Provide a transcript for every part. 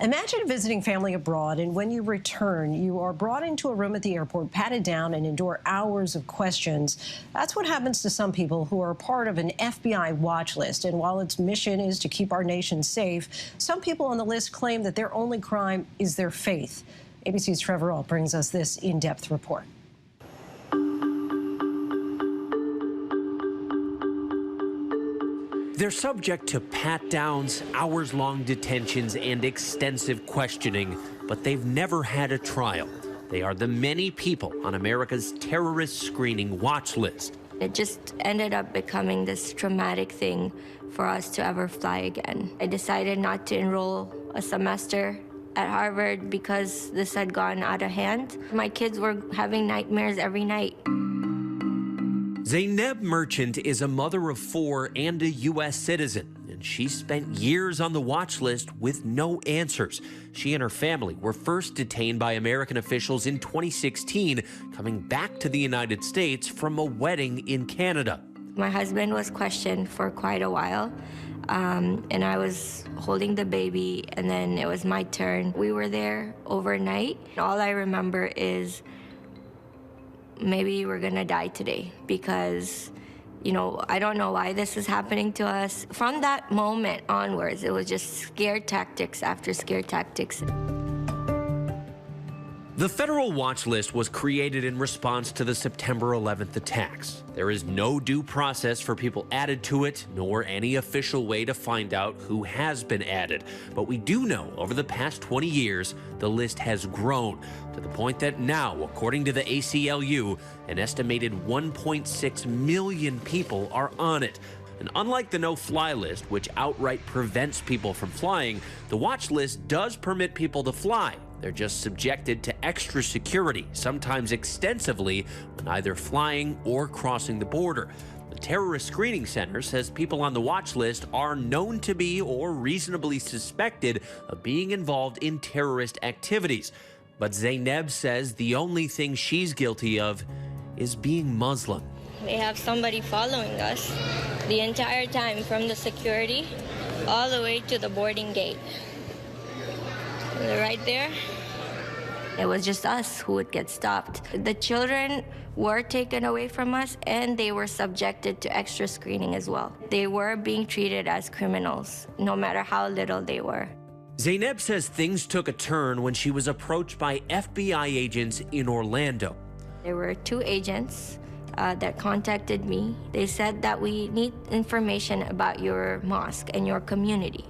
Imagine visiting family abroad, and when you return, you are brought into a room at the airport, patted down, and endure hours of questions. That's what happens to some people who are part of an FBI watch list. And while its mission is to keep our nation safe, some people on the list claim that their only crime is their faith. ABC's Trevor Ault brings us this in-depth report. They're subject to pat-downs, hours-long detentions, and extensive questioning, but they've never had a trial. They are the many people on America's terrorist screening watch list. It just ended up becoming this traumatic thing for us to ever fly again. I decided not to enroll a semester at Harvard because this had gone out of hand. My kids were having nightmares every night. Zainab Merchant is a mother of 4 and a U.S. citizen, and she spent years on the watch list with no answers. She and her family were first detained by American officials in 2016, coming back to the United States from a wedding in Canada. My husband was questioned for quite a while, and I was holding the baby, and then it was my turn. We were there overnight. All I remember is maybe we're gonna die today because, I don't know why this is happening to us. From that moment onwards, it was just scare tactics after scare tactics. The federal watch list was created in response to the September 11th attacks. There is no due process for people added to it, nor any official way to find out who has been added. But we do know over the past 20 years, the list has grown to the point that now, according to the ACLU, an estimated 1.6 million people are on it. And unlike the no-fly list, which outright prevents people from flying, the watch list does permit people to fly. They're just subjected to extra security, sometimes extensively, when either flying or crossing the border. The Terrorist Screening Center says people on the watch list are known to be or reasonably suspected of being involved in terrorist activities. But Zainab says the only thing she's guilty of is being Muslim. They have somebody following us the entire time, from the security all the way to the boarding gate. They're right there. It was just us who would get stopped. The children were taken away from us, and they were subjected to extra screening as well. They were being treated as criminals, no matter how little they were. Zainab says things took a turn when she was approached by FBI agents in Orlando. There were 2 agents that contacted me. They said that we need information about your mosque and your community.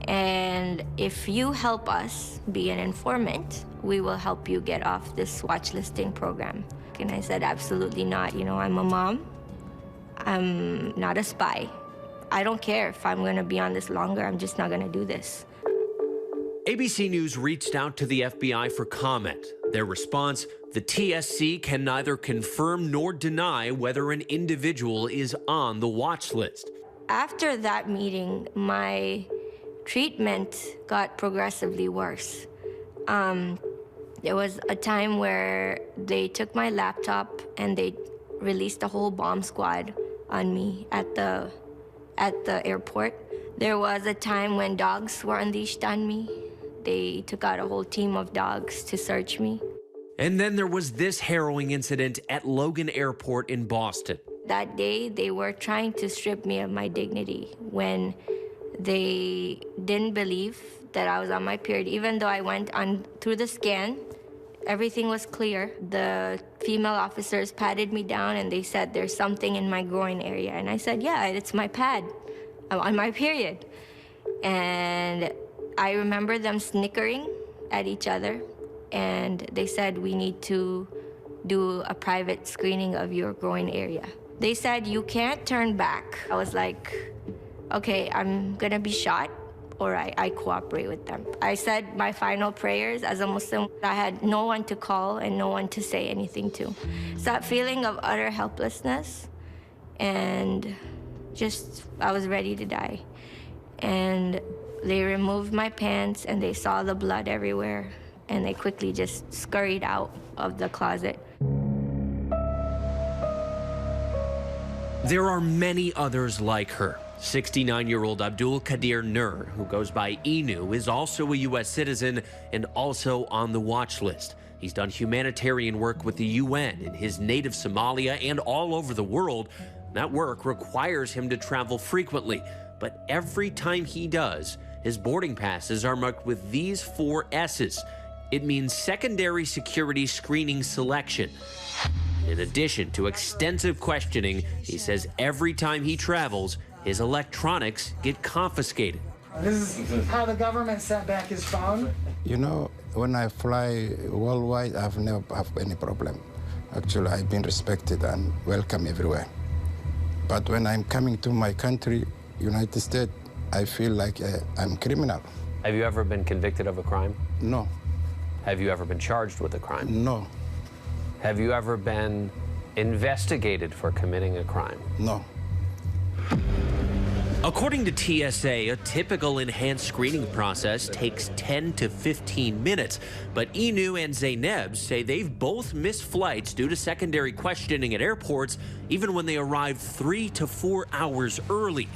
And if you help us be an informant, we will help you get off this watch listing program. And I said, absolutely not. I'm a mom. I'm not a spy. I don't care if I'm gonna be on this longer. I'm just not gonna do this. ABC News reached out to the FBI for comment. Their response, the TSC can neither confirm nor deny whether an individual is on the watch list. After that meeting, my treatment got progressively worse. There was a time where they took my laptop and they released a whole bomb squad on me at the airport. There was a time when dogs were unleashed on me. They took out a whole team of dogs to search me. And then there was this harrowing incident at Logan Airport in Boston. That day, they were trying to strip me of my dignity when they didn't believe that I was on my period. Even though I went on through the scan, everything was clear. The female officers patted me down and they said there's something in my groin area. And I said, yeah, it's my pad. I'm on my period. And I remember them snickering at each other. And they said, we need to do a private screening of your groin area. They said, you can't turn back. I was like, okay, I'm gonna be shot, or I cooperate with them. I said my final prayers as a Muslim. I had no one to call and no one to say anything to. It's that feeling of utter helplessness, and I was ready to die. And they removed my pants and they saw the blood everywhere, and they quickly just scurried out of the closet. There are many others like her. 69-year-old Abdul Qadir Nur, who goes by Inu, is also a U.S. citizen and also on the watch list. He's done humanitarian work with the UN in his native Somalia and all over the world. That work requires him to travel frequently, but every time he does, his boarding passes are marked with these 4 S's. It means secondary security screening selection. In addition to extensive questioning, he says every time he travels, his electronics get confiscated. This is how the government sent back his phone. You know, when I fly worldwide, I've never have any problem. Actually, I've been respected and welcome everywhere. But when I'm coming to my country, United States, I feel like I'm criminal. Have you ever been convicted of a crime? No. Have you ever been charged with a crime? No. Have you ever been investigated for committing a crime? No. According to TSA, a typical enhanced screening process takes 10 to 15 minutes. But Inu and Zaineb say they've both missed flights due to secondary questioning at airports, even when they arrived 3 to 4 hours early.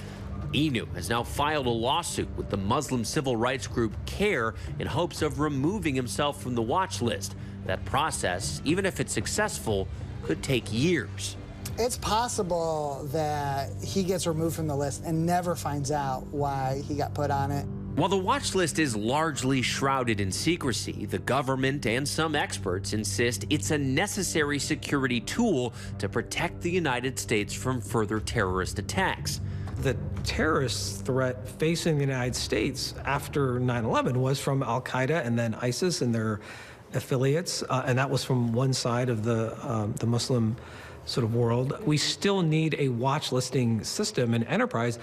Inu has now filed a lawsuit with the Muslim civil rights group CARE in hopes of removing himself from the watch list. That process, even if it's successful, could take years. It's possible that he gets removed from the list and never finds out why he got put on it. While the watch list is largely shrouded in secrecy, the government and some experts insist it's a necessary security tool to protect the United States from further terrorist attacks. The terrorist threat facing the United States after 9/11 was from Al-Qaeda and then ISIS and their affiliates, and that was from one side of the Muslim sort of world. We still need a watch listing system and enterprise.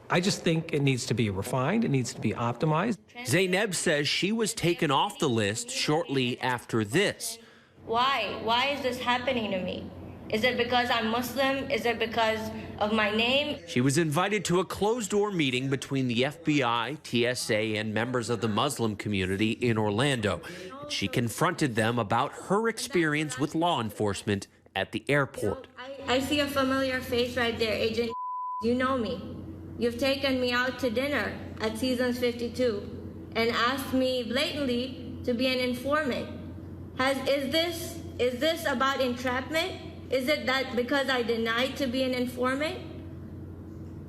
I just think it needs to be refined, it needs to be optimized. Zaineb says she was taken off the list shortly after this. Why? Why is this happening to me? Is it because I'm Muslim? Is it because of my name? She was invited to a closed-door meeting between the FBI, TSA, and members of the Muslim community in Orlando. She confronted them about her experience with law enforcement at the airport. I see a familiar face right there, Agent. You know me. You've taken me out to dinner at Seasons 52 and asked me blatantly to be an informant. Is this about entrapment? Is it that because I denied to be an informant?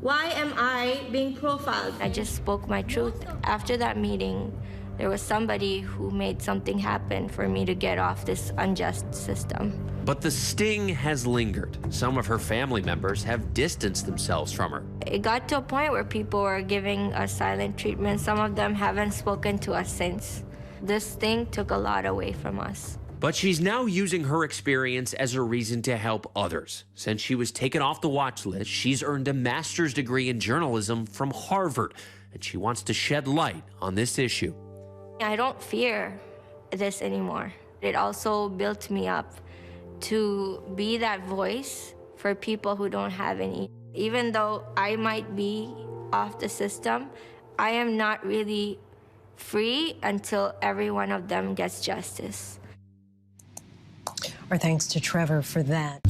Why am I being profiled? I just spoke my truth. After that meeting, there was somebody who made something happen for me to get off this unjust system. But the sting has lingered. Some of her family members have distanced themselves from her. It got to a point where people were giving us silent treatment. Some of them haven't spoken to us since. This thing took a lot away from us. But she's now using her experience as a reason to help others. Since she was taken off the watch list, she's earned a master's degree in journalism from Harvard, and she wants to shed light on this issue. I don't fear this anymore. It also built me up to be that voice for people who don't have any. Even though I might be off the system, I am not really free until every one of them gets justice. Our thanks to Trevor for that.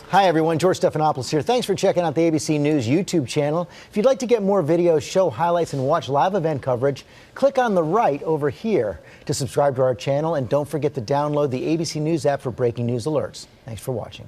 Hi, everyone. George Stephanopoulos here. Thanks for checking out the ABC News YouTube channel. If you'd like to get more videos, show highlights, and watch live event coverage, click on the right over here to subscribe to our channel. And don't forget to download the ABC News app for breaking news alerts. Thanks for watching.